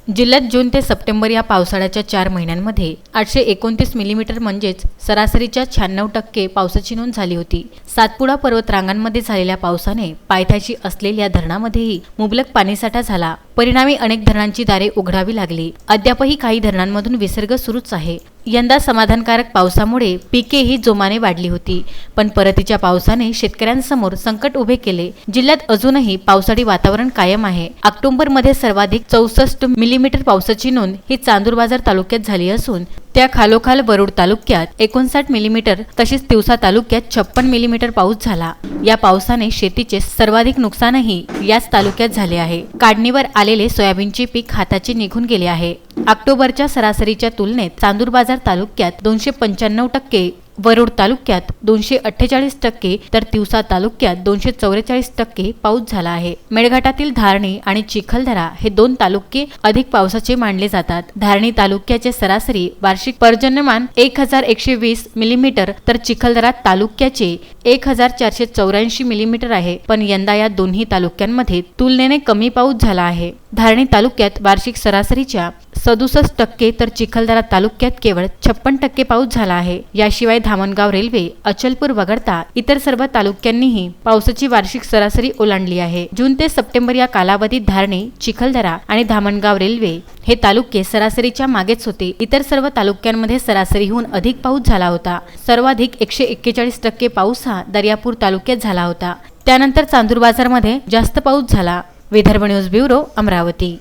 जिल्ह्यात जून ते सप्टेंबर या पावसाळ्याच्या 4 महिन्यांमध्ये 829 मिलीमीटर म्हणजेच सरासरीच्या 96% पावसाची नोंद झाली होती। सातपुडा पर्वतरांगांमध्ये झालेल्या पावसाने पायथ्याशी असलेल्या धरणामध्येही मुबलक पाणीसाठा झाला। परिणामी अनेक धरणांची दारे उघडावी लागली। अद्यापही काही धरणांमधून विसर्ग सुरूच आहे। यंदा समाधानकारक पावसामुळे पिकेही जोमाने वाढली होती, पण परतीच्या पावसाने शेतकऱ्यांसमोर संकट उभे केले। जिल्ह्यात अजूनही पावसाळी वातावरण कायम आहे। ऑक्टोबरमध्ये सर्वाधिक 64 मिलीमीटर पावसाची नोंद ही चांदूरबाजार तालुक्यात झाली असून त्या खालोखाल वरुड तालुक्यात 59 मिलीमीटर तसेच तिवसा तालुक्यात 56 मिलीमीटर पाऊस झाला। या पावसाने शेतीचे सर्वाधिक नुकसानही याच तालुक्यात झाले आहे। काढणीवर आलेले सोयाबीनचे पीक हाताचे निघून गेले आहे। ऑक्टोबरच्या सरासरीच्या तुलनेत चांदूरबाजार तालुक्यात 295%, वरुड तालुक्यात 248% तर तिवसा तालुक्यात 244% पाऊस झाला आहे। मेळघाटातील धारणी आणि चिखलदरा हे 2 तालुके अधिक पावसाचे मानले जातात। धारणी तालुक्याचे सरासरी वार्षिक पर्जन्यमान 1120 मिलीमीटर तर चिखलदरा तालुक्याचे 1484 मिलीमीटर आहे, पण यंदा या दोन्ही तालुक्यांमध्ये तुलनेने कमी पाऊस झाला आहे। धारणी तालुक्यात वार्षिक सरासरीच्या 67% तर चिखलदरा तालुक्यात केवळ 56% पाऊस झाला आहे। याशिवाय धामणगाव रेल्वे, अचलपूर वगळता इतर सर्व तालुक्यांनीही पावसाची वार्षिक सरासरी ओलांडली आहे। जून ते सप्टेंबर या कालावधीत धारणी, चिखलदरा आणि धामणगाव रेल्वे हे तालुके सरासरीच्या मागेच होते। इतर सर्व तालुक्यांमध्ये सरासरीहून अधिक पाऊस झाला होता। सर्वाधिक 141% पाऊस हा दर्यापूर तालुक्यात झाला होता। त्यानंतर चांदूरबाजारमध्ये जास्त पाऊस झाला। Vidarbha news bureau, Amravati.